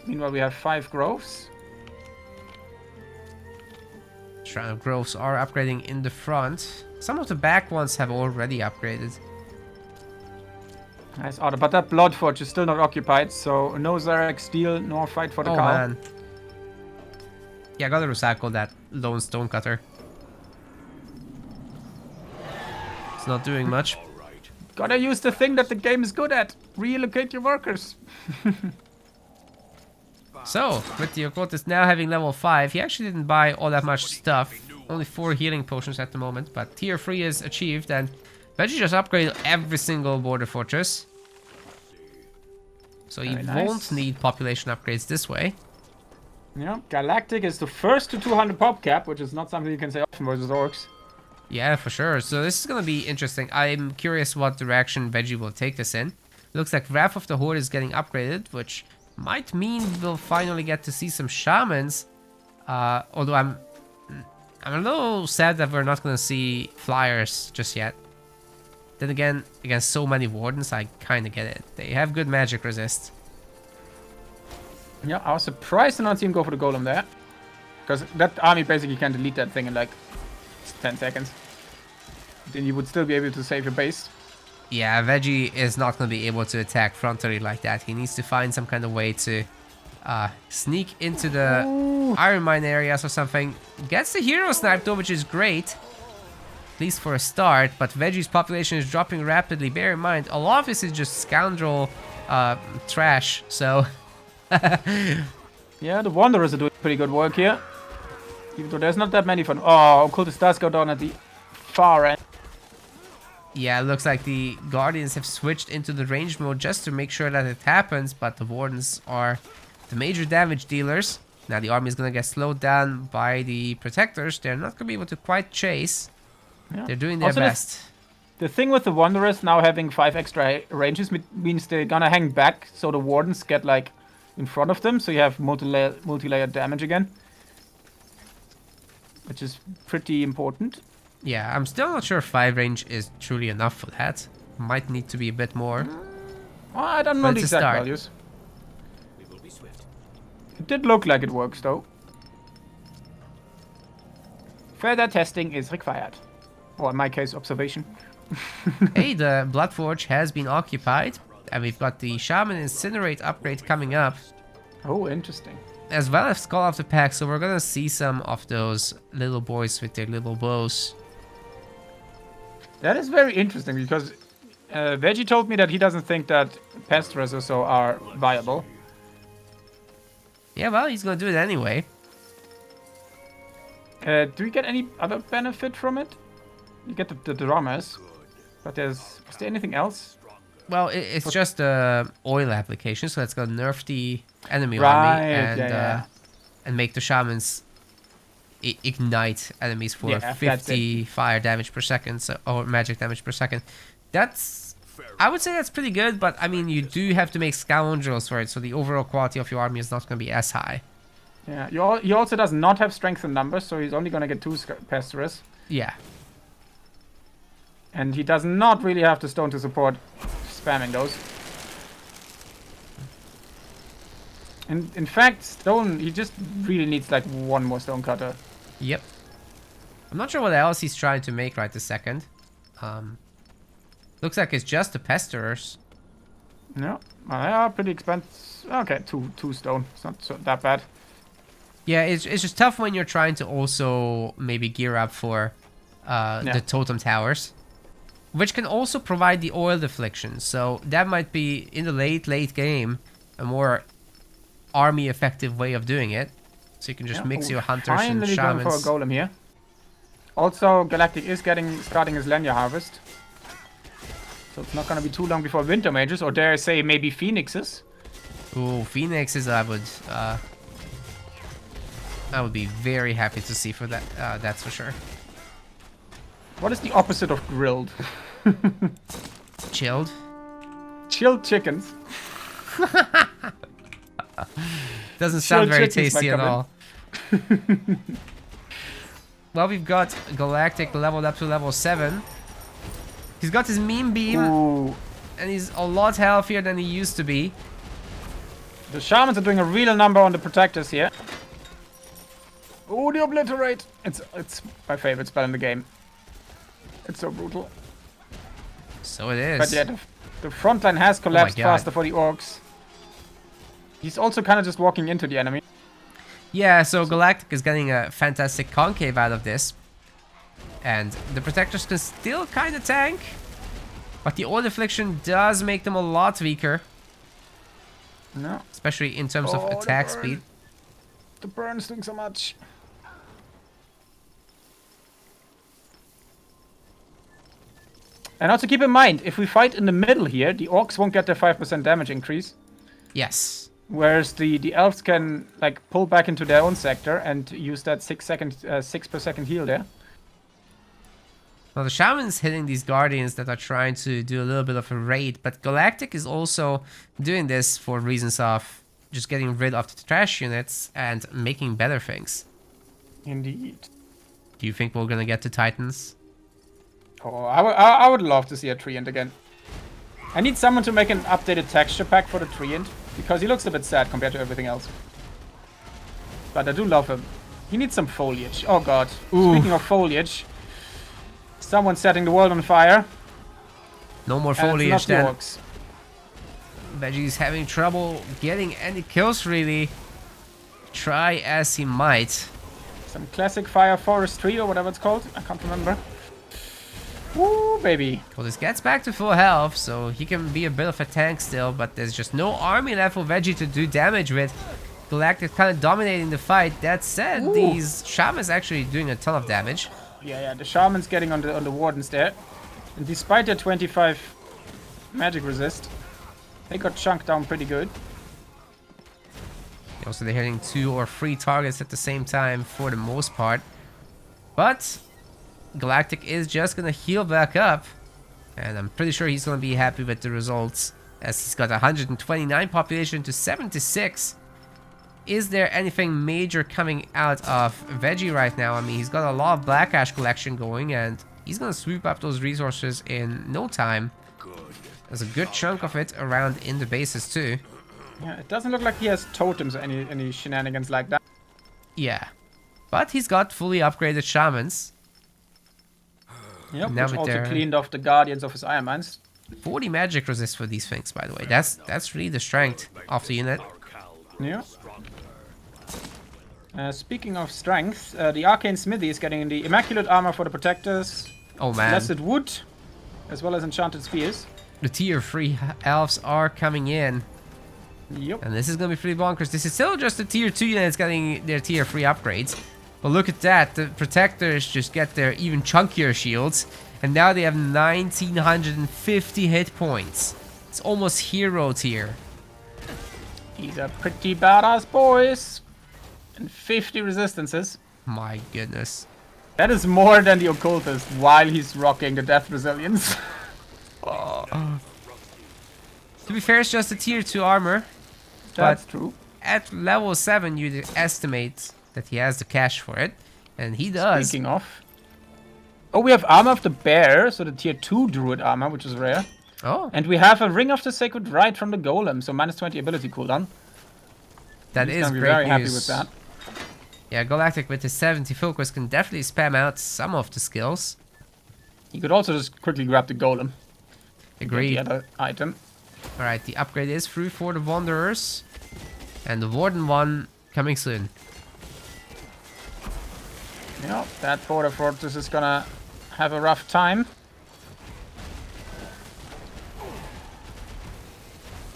Meanwhile, we have 5 groves. Shrine of Groves are upgrading in the front. Some of the back ones have already upgraded. Nice order, but that Bloodforge is still not occupied, so no Zarek Steel, nor fight for the cow. Man. Yeah, I gotta recycle that lone stonecutter. It's not doing much. Gotta use the thing that the game is good at. Reallocate your workers. So, with the occultist now having level 5, he actually didn't buy all that much stuff. Only 4 healing potions at the moment, but tier 3 is achieved, and Vegie just upgraded every single border fortress. So he won't need population upgrades this way. Yeah, Galactic is the first to 200 pop cap, which is not something you can say often versus orcs. Yeah, for sure. So this is going to be interesting. I'm curious what direction Vegie will take this in. Looks like Wrath of the Horde is getting upgraded, which might mean we'll finally get to see some shamans. Although I'm a little sad that we're not going to see flyers just yet. Then again, against so many wardens, I kind of get it. They have good magic resist. Yeah, I was surprised to not see him go for the golem there. Because that army basically can delete that thing in like 10 seconds. Then you would still be able to save your base. Yeah, Vegie is not going to be able to attack frontally like that. He needs to find some kind of way to sneak into the iron mine areas or something. Gets the hero snipe though, which is great. At least for a start, but Vegie's population is dropping rapidly. Bear in mind, a lot of this is just scoundrel trash, so... Yeah, the Wanderers are doing pretty good work here. Even though there's not that many fun. Oh, Occultist does go down at the far end. Yeah, it looks like the Guardians have switched into the range mode just to make sure that it happens, but the Wardens are the major damage dealers. Now the army is going to get slowed down by the Protectors. They're not going to be able to quite chase. Yeah. They're doing their best. The thing with the Wanderers now having 5 extra ranges means they're going to hang back, so the Wardens get like in front of them, so you have multi-layered damage again. Which is pretty important. Yeah, I'm still not sure 5 range is truly enough for that. Might need to be a bit more. Well, I don't know the exact values. It did look like it works though. Further testing is required. Or in my case, observation. Hey, the Bloodforge has been occupied. And we've got the Shaman Incinerate upgrade coming up. Oh, interesting. As well as Skull of the Pack, so we're gonna see some of those little boys with their little bows. That is very interesting, because Vegie told me that he doesn't think that Pestras or so are viable. Yeah, well, he's gonna do it anyway. Do we get any other benefit from it? You get the drummers, but is there anything else? Well, it's just oil application, so that's gonna nerf the enemy army and make the shamans ignite enemies for 50 fire damage per second, so or magic damage per second. I would say that's pretty good, but I mean you do have to make scoundrels for it, so the overall quality of your army is not gonna be as high. Yeah, he also does not have strength in numbers, so he's only gonna get 2 Pestras. Yeah. And he does not really have the stone to support spamming those. And in fact, stone, he just really needs like 1 more stone cutter. Yep. I'm not sure what else he's trying to make right this second. Looks like it's just the Pesterers. No, they are pretty expensive. Okay, two stone. It's not that bad. Yeah, it's just tough when you're trying to also maybe gear up for the totem towers, which can also provide the oil deflection. So that might be in the late game a more army effective way of doing it. So you can just mix your hunters and shamans. Finally going for a golem here. Also, Galactic is starting his Lenya harvest. So it's not going to be too long before winter mages, or dare I say maybe phoenixes. Ooh, phoenixes I would be very happy to see for that. That's for sure. What is the opposite of grilled? Chilled? Chilled chickens. Doesn't sound very tasty at all. Well, we've got Galactic leveled up to level 7. He's got his meme beam. Ooh. And he's a lot healthier than he used to be. The shamans are doing a real number on the protectors here. Oh, the obliterate! It's my favorite spell in the game. It's so brutal. So it is. But yeah, the front line has collapsed faster for the orcs. He's also kind of just walking into the enemy. Yeah, so Galactic is getting a fantastic concave out of this. And the protectors can still kind of tank. But the Old Affliction does make them a lot weaker. No. Especially in terms of attack speed. The burn's doing so much. And also keep in mind, if we fight in the middle here, the orcs won't get their 5% damage increase. Yes. Whereas the elves can like pull back into their own sector and use that 6 per second heal there. Well, the Shaman's hitting these Guardians that are trying to do a little bit of a raid, but Galactic is also doing this for reasons of just getting rid of the trash units and making better things. Indeed. Do you think we're gonna get to Titans? Oh, I would love to see a Treant again. I need someone to make an updated texture pack for the Treant, because he looks a bit sad compared to everything else. But I do love him. He needs some foliage. Oh god. Ooh. Speaking of foliage, someone's setting the world on fire. No more foliage then. Vegie's having trouble getting any kills really. Try as he might. Some classic fire forestry or whatever it's called. I can't remember. Woo, baby. Well, this gets back to full health, so he can be a bit of a tank still, but there's just no army left for Vegie to do damage with. Galactic kind of dominating the fight. That said, these Shamans actually doing a ton of damage. Yeah, the Shaman's getting on the Wardens there. And despite their 25 magic resist, they got chunked down pretty good. Also, they're hitting 2 or 3 targets at the same time for the most part. But Galactic is just going to heal back up. And I'm pretty sure he's going to be happy with the results, as he's got 129 population to 76. Is there anything major coming out of Vegie right now? I mean, he's got a lot of Black Ash collection going, and he's going to sweep up those resources in no time. There's a good chunk of it around in the bases too. Yeah, it doesn't look like he has totems or any shenanigans like that. Yeah, but he's got fully upgraded Shamans. Yep, which also cleaned off the Guardians of his Iron Mines. 40 magic resist for these things, by the way. That's really the strength of the unit. Yeah. Speaking of strength, the Arcane Smithy is getting the Immaculate Armor for the Protectors. Oh man. Blessed Wood, as well as Enchanted Spears. The tier 3 elves are coming in. Yep. And this is going to be pretty bonkers. This is still just the tier 2 units getting their tier 3 upgrades. But look at that. The Protectors just get their even chunkier shields. And now they have 1950 hit points. It's almost hero tier. These are pretty badass boys. And 50 resistances. My goodness. That is more than the Occultist while he's rocking the Death Resilience. To be fair, it's just a tier 2 armor. That's true. At level 7, you'd estimate that he has the cash for it. And he does. Speaking of. Oh, we have Armor of the Bear, so the tier 2 Druid armor, which is rare. Oh. And we have a Ring of the Sacred Rite from the Golem, so minus 20 ability cooldown. That is great very news. Happy with that. Yeah, Galactic with his 70 focus can definitely spam out some of the skills. You could also just quickly grab the Golem. Agreed. The other item. Alright, the upgrade is through for the Wanderers. And the Warden one coming soon. Yeah, that Border Fortress is gonna have a rough time.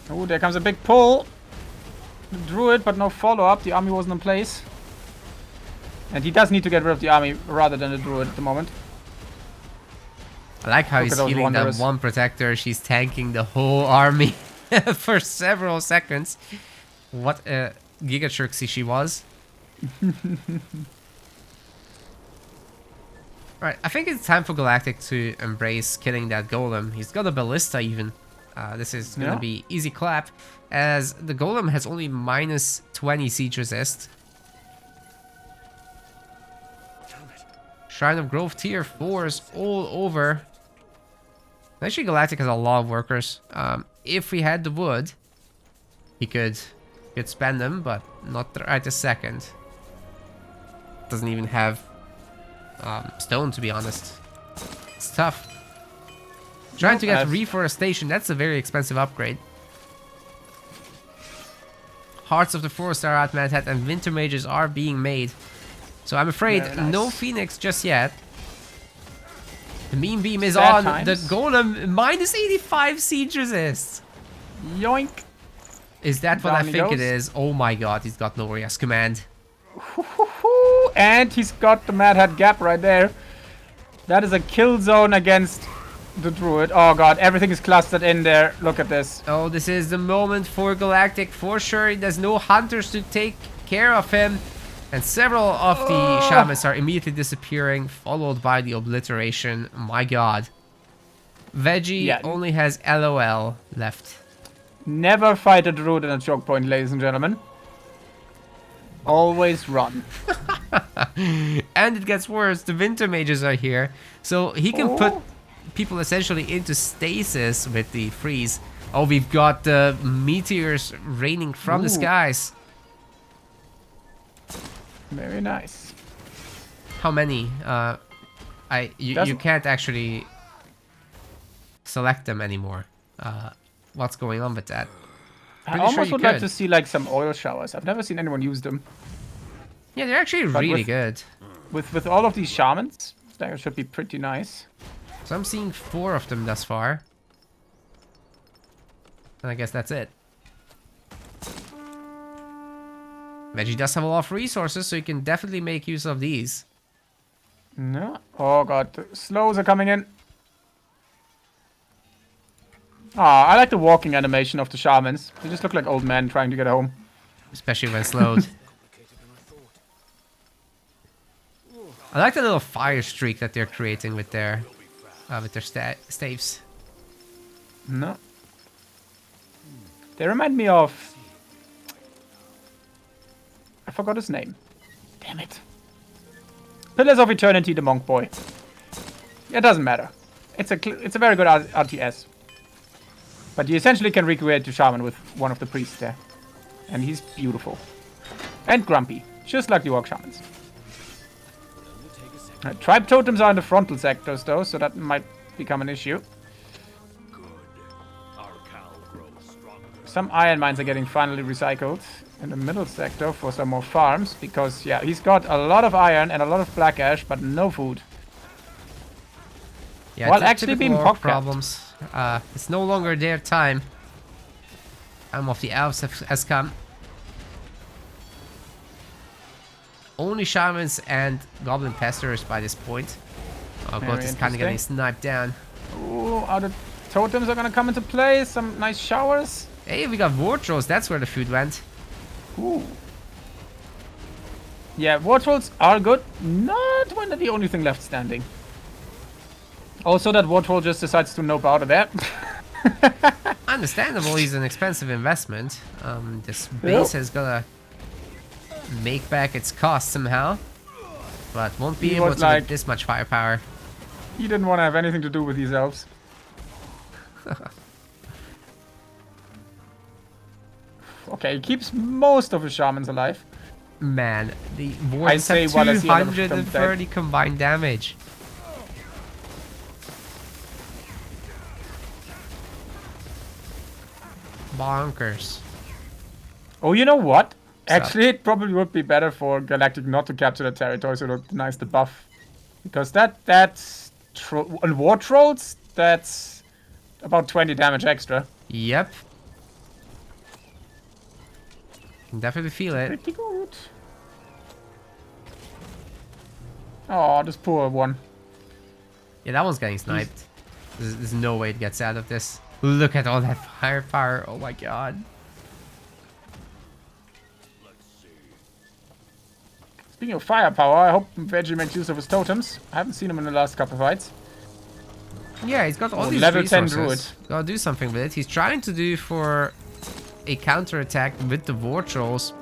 Oh, there comes a big pull. The Druid, but no follow-up. The army wasn't in place. And he does need to get rid of the army rather than the Druid at the moment. I like how he's healing that one Protector. She's tanking the whole army for several seconds. What a Giga Trixie she was. Right, I think it's time for Galactic to embrace killing that Golem. He's got a Ballista even. This is gonna be easy clap, as the Golem has only minus 20 siege resist. Shrine of Growth tier 4s all over. Actually, Galactic has a lot of workers. If we had the wood, he could spend them, but not right this second. Doesn't even have stone, to be honest. It's tough. Trying to get reforestation, that's a very expensive upgrade. Hearts of the Forest are at Manhattan, and Winter Mages are being made. So I'm afraid no Phoenix just yet. The Mean Beam is Sad on. times. The Golem minus 85 siege resist. Yoink. Is that what Down I he think it goes. is? Oh my god, he's got no Rias command. And he's got the Mad Hat Gap right there. That is a kill zone against the Druid. Oh god, everything is clustered in there. Look at this. Oh, this is the moment for Galactic for sure. There's no hunters to take care of him. And several of the shamans are immediately disappearing, followed by the obliteration. My god. Vegie only has LOL left. Never fight a Druid in a choke point, ladies and gentlemen. Always run. And it gets worse. The Winter Mages are here. So he can put people essentially into stasis with the freeze. Oh, we've got the meteors raining from the skies. Very nice. How many? You can't actually select them anymore. What's going on with that? I almost would like to see like some oil showers. I've never seen anyone use them. Yeah, they're actually really good. With all of these shamans, that should be pretty nice. So I'm seeing 4 of them thus far. And I guess that's it. Vegie does have a lot of resources, so you can definitely make use of these. No. Oh god, the slows are coming in. Ah, I like the walking animation of the shamans. They just look like old men trying to get home. Especially when slowed. I like the little fire streak that they're creating with their staves. No. They remind me of... I forgot his name. Damn it. Pillars of Eternity, the monk boy. It doesn't matter. It's a very good RTS. But you essentially can recreate the shaman with one of the priests there. And he's beautiful. And grumpy. Just like the orc shamans. Tribe totems are in the frontal sectors though, so that might become an issue. Some iron mines are getting finally recycled in the middle sector for some more farms. Because, yeah, he's got a lot of iron and a lot of black ash, but no food. Yeah, while actually being orc pop problems. It's no longer their time. Time of the elves has come. Only shamans and goblin pesters by this point. Oh god, it's kind of getting sniped down. Ooh, other totems are gonna come into play. Some nice showers. Hey, we got war trolls. That's where the food went. Ooh. Yeah, war trolls are good. Not when they're the only thing left standing. Also, that war troll just decides to nope out of there. Understandable, he's an expensive investment. This base has gotta make back its cost somehow, but won't be able to with this much firepower. He didn't want to have anything to do with these elves. Okay, he keeps most of his shamans alive. Man, the wardens have 230 combined damage. Bonkers. Oh, you know what? Actually, it probably would be better for Galactic not to capture the territory, so it denies the buff. Because that's... war trolls? That's about 20 damage extra. Yep. Can definitely feel it. Pretty good. Oh, this poor one. Yeah, that one's getting sniped. There's no way it gets out of this. Look at all that firepower. Oh my god. Speaking of firepower, I hope Vegie makes use of his totems. I haven't seen him in the last couple of fights. Yeah, he's got all these level resources. 10 druid. Gotta do something with it. He's trying to do for a counterattack with the war trolls.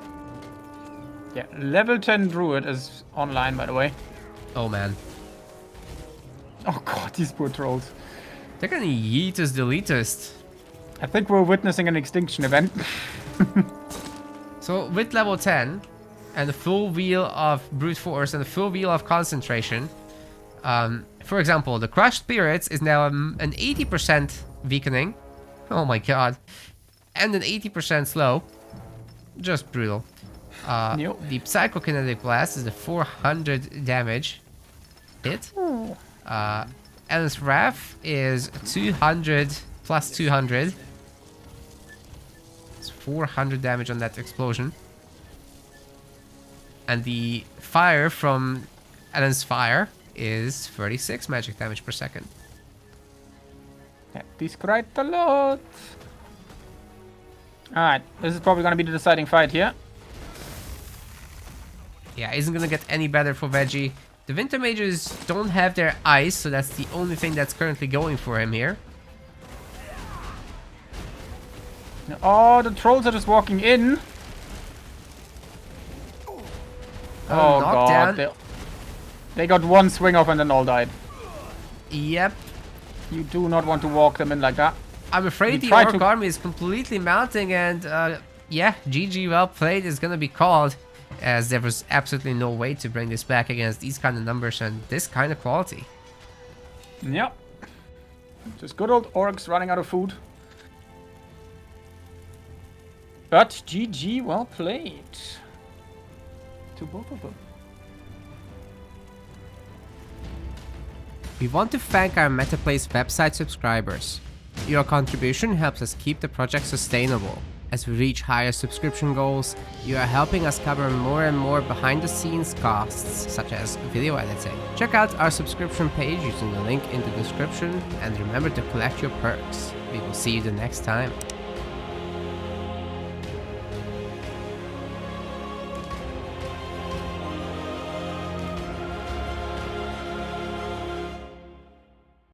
Yeah, level 10 druid is online, by the way. Oh man. Oh god, these poor trolls. They're gonna yeet us deletest. I think we're witnessing an extinction event. So with level 10 and a full wheel of brute force and a full wheel of concentration, for example, the crushed spirits is now an 80% weakening. Oh my god. And an 80% slow. Just brutal. The psychokinetic blast is a 400 damage hit. Alan's Wrath is 200 plus 200. It's 400 damage on that explosion. And the fire from Alan's Fire is 36 magic damage per second. That is quite a lot. Alright, this is probably going to be the deciding fight here. Yeah, isn't going to get any better for Vegie. The Winter Mages don't have their ice, so that's the only thing that's currently going for him here. Oh, the trolls are just walking in. Oh god, they got one swing off and then all died. Yep. You do not want to walk them in like that. I'm afraid the Orc army is completely mounting, and yeah, GG, well played is gonna be called, as there was absolutely no way to bring this back against these kind of numbers and this kind of quality. Yep. Just good old orcs running out of food. But GG, well played. To both of them. We want to thank our MetaPlace website subscribers. Your contribution helps us keep the project sustainable. As we reach higher subscription goals, you are helping us cover more and more behind-the-scenes costs, such as video editing. Check out our subscription page using the link in the description, and remember to collect your perks. We will see you the next time.